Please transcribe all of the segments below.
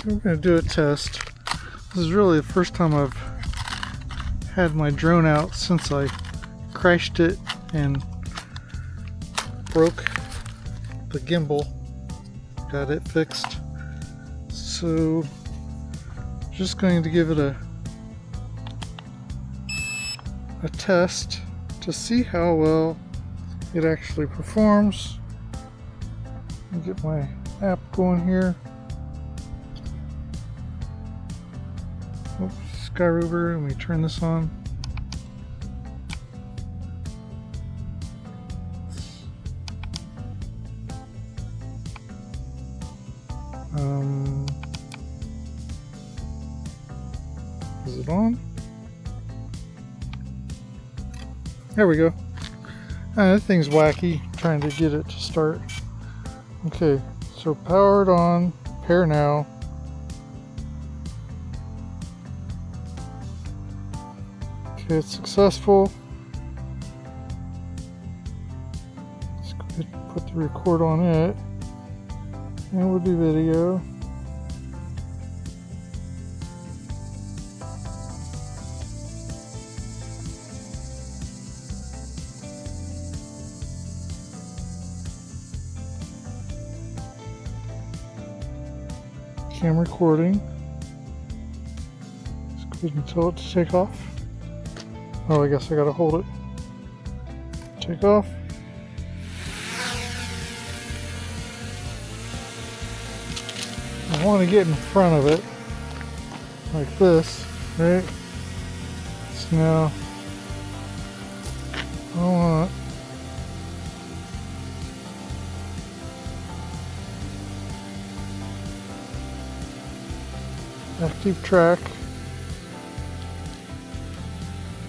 We're going to do a test. This is really the first time I've had my drone out since I crashed it and broke the gimbal. Got it fixed. So just going to give it a test to see how well it actually performs. Get my app going here. Oops, Skyrover, let me turn this on. Is it on? There we go. That thing's wacky, trying to get it to start. Okay, so powered on, pair now. Okay, it's successful. Let's go ahead and put the record on it. And we'll do video. Cam recording. Let's go ahead and tell it to take off. Oh, I guess I gotta hold it. Take off. I want to get in front of it like this, right? So now I want active track,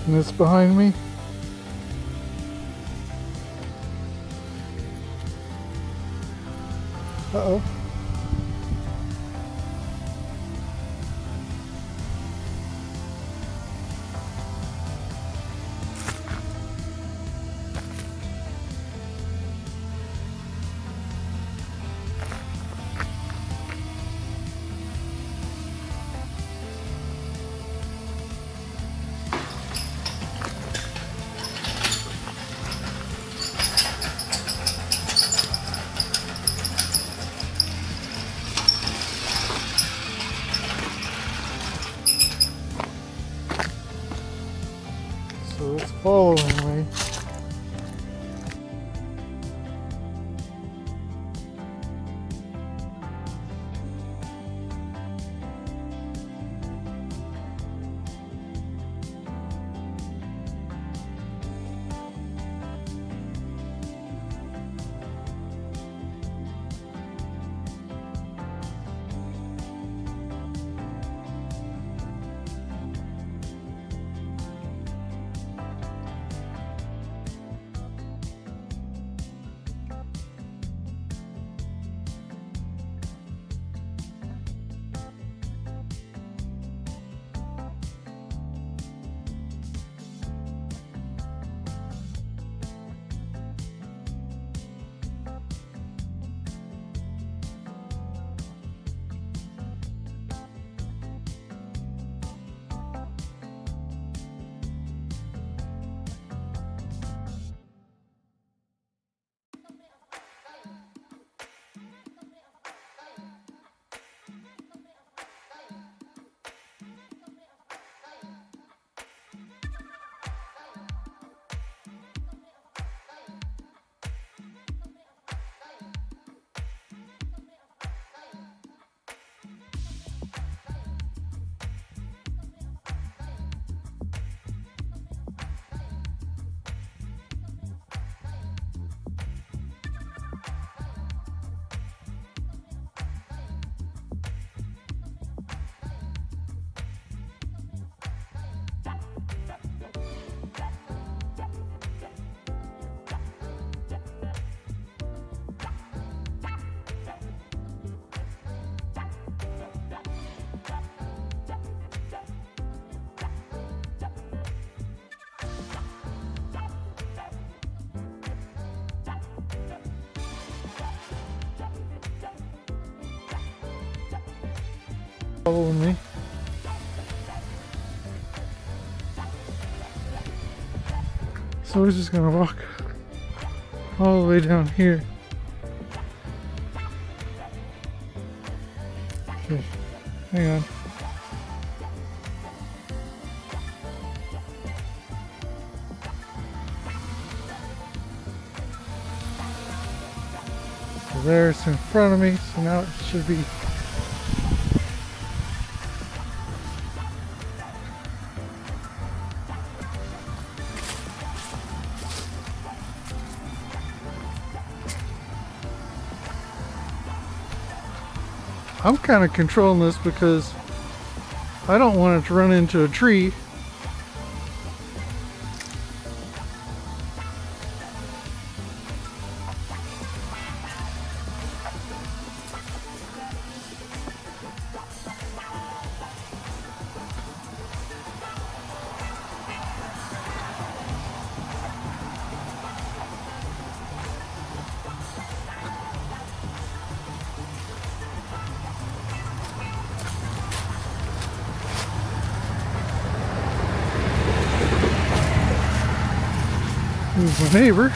and it's behind me. Uh-oh. So it's following me. Following me. So we're just gonna walk all the way down here. Okay, hang on. So there it's in front of me, so now it should be I'm kind of controlling this because I don't want it to run into a tree. Here's my neighbor.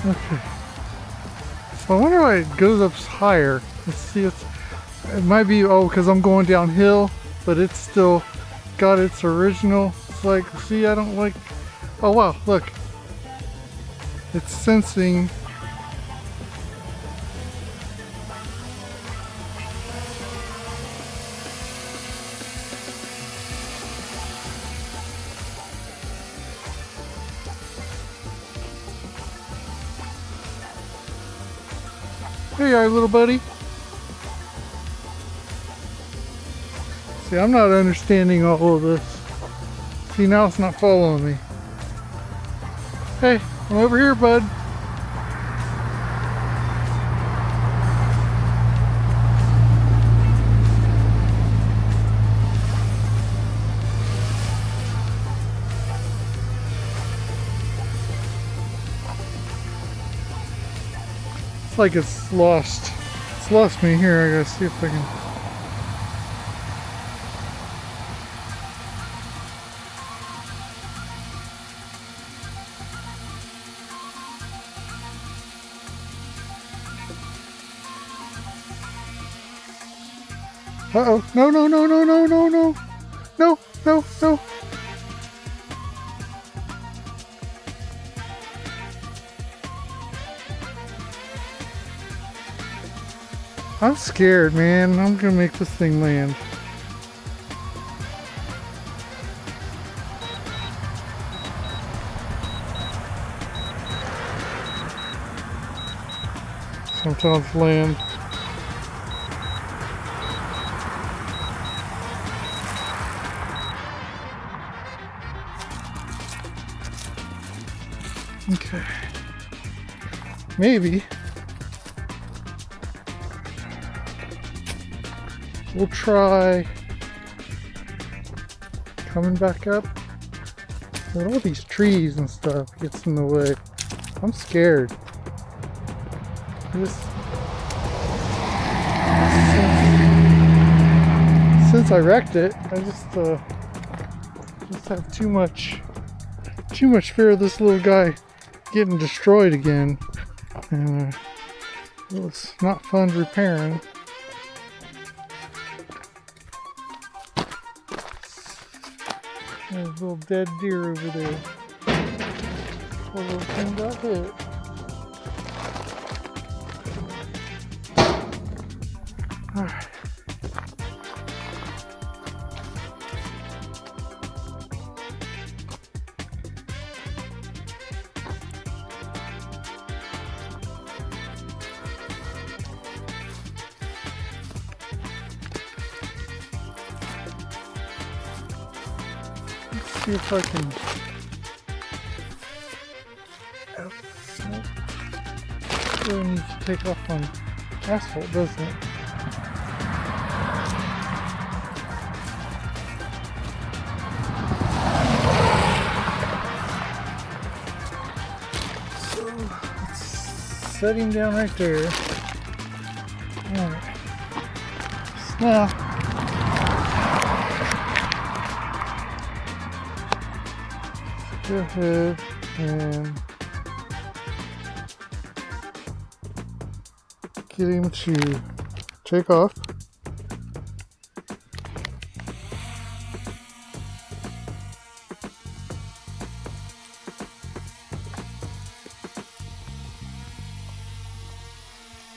Okay. So I wonder why it goes up higher. Let's see, it might be, oh, because I'm going downhill, but it's still got its original. It's like, see, I don't like, oh wow, look. It's sensing. There you are, little buddy. See, I'm not understanding all of this. See, now it's not following me. Hey, I'm over here, bud. It's like it's lost. It's lost me here. I gotta see if I can. Uh-oh. No, no, no, no, no, no, no. No, no, no. I'm scared, man. I'm gonna make this thing land. Sometimes land. Okay. Maybe we'll try coming back up. But all these trees and stuff gets in the way. I'm scared. Since I wrecked it, I just have too much fear of this little guy getting destroyed again, and it was not fun repairing. There's a little dead deer over there. Poor little thing got hit. Alright. Let's see if I can. It really needs to take off on asphalt, doesn't it? So let's set him down right there. Alright. Now, go ahead and get him to take off.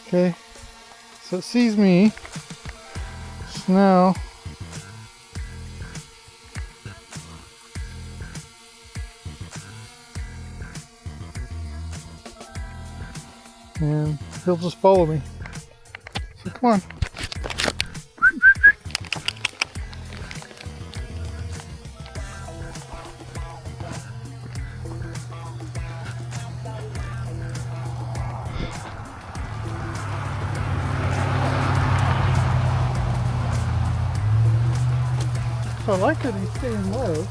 Okay, so it sees me. So now and he'll just follow me. So come on. So I like that he's staying low.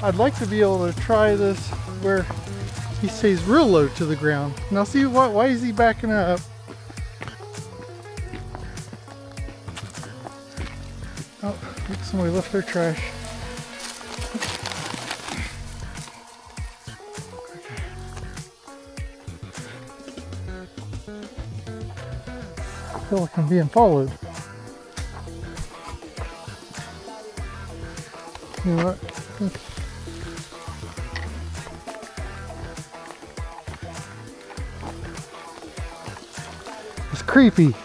I'd like to be able to try this where he stays real low to the ground. Now see what? Why is he backing up? Oh, look, somebody left their trash. I feel like I'm being followed. You know what? It's creepy.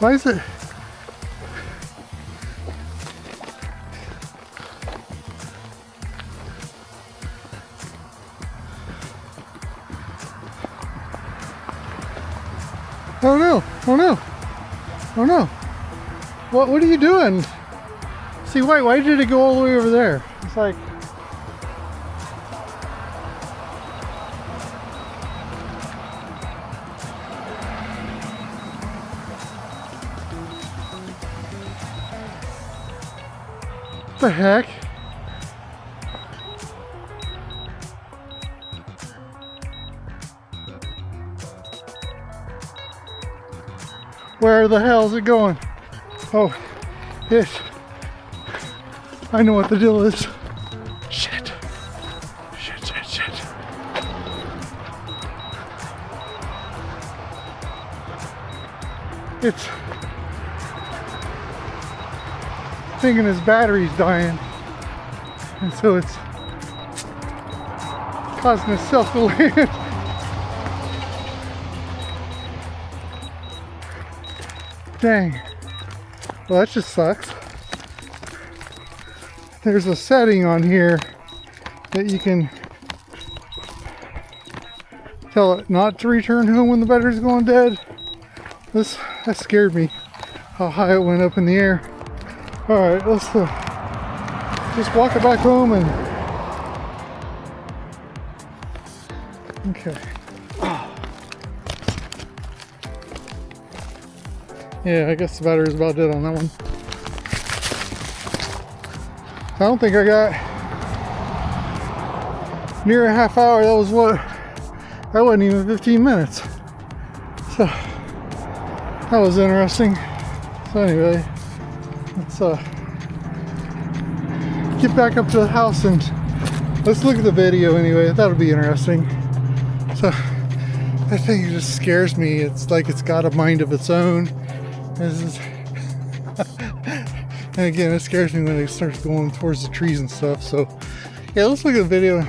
Why is it? Oh no! Oh no! Oh no! What are you doing? See, why did it go all the way over there? It's like... What the heck? Where the hell is it going? Oh, yes. I know what the deal is. Shit. Shit, shit, shit. It's thinking his battery's dying. And so it's causing itself to land. Dang. Well, that just sucks. There's a setting on here that you can tell it not to return home when the battery's going dead. That scared me, how high it went up in the air. Alright, let's just walk it back home and... Okay. Yeah, I guess the battery's about dead on that one. I don't think I got near a half hour. That wasn't even 15 minutes. So that was interesting. So anyway, let's get back up to the house and let's look at the video anyway. That'll be interesting. So that thing just scares me. It's like it's got a mind of its own. And again, it scares me when it starts going towards the trees and stuff. So yeah, let's look at the video.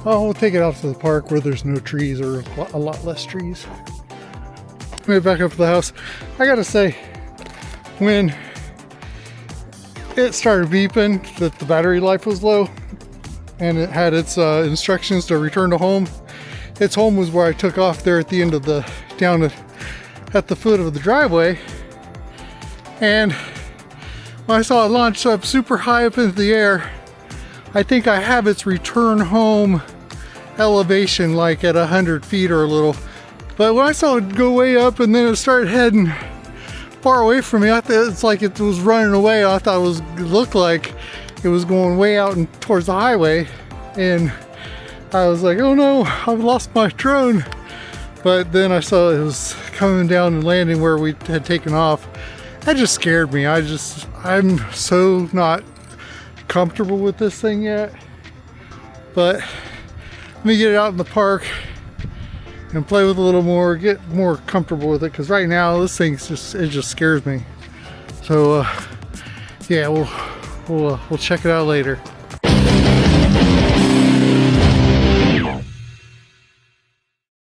Oh, we'll take it out to the park where there's no trees or a lot less trees. Maybe back up to the house. I gotta say, when it started beeping that the battery life was low and it had its instructions to return to home, its home was where I took off there at the end of the, down at the foot of the driveway. And when I saw it launch up super high up into the air, I think I have its return home elevation like at 100 feet or a little. But when I saw it go way up and then it started heading far away from me, I thought it's like it was running away. I thought it looked like, it was going way out and towards the highway, and I was like, oh no, I've lost my drone. But then I saw it was coming down and landing where we had taken off. That just scared me. I'm so not comfortable with this thing yet. But let me get it out in the park and play with it a little more, get more comfortable with it, because right now this thing just scares me. So yeah, we'll check it out later.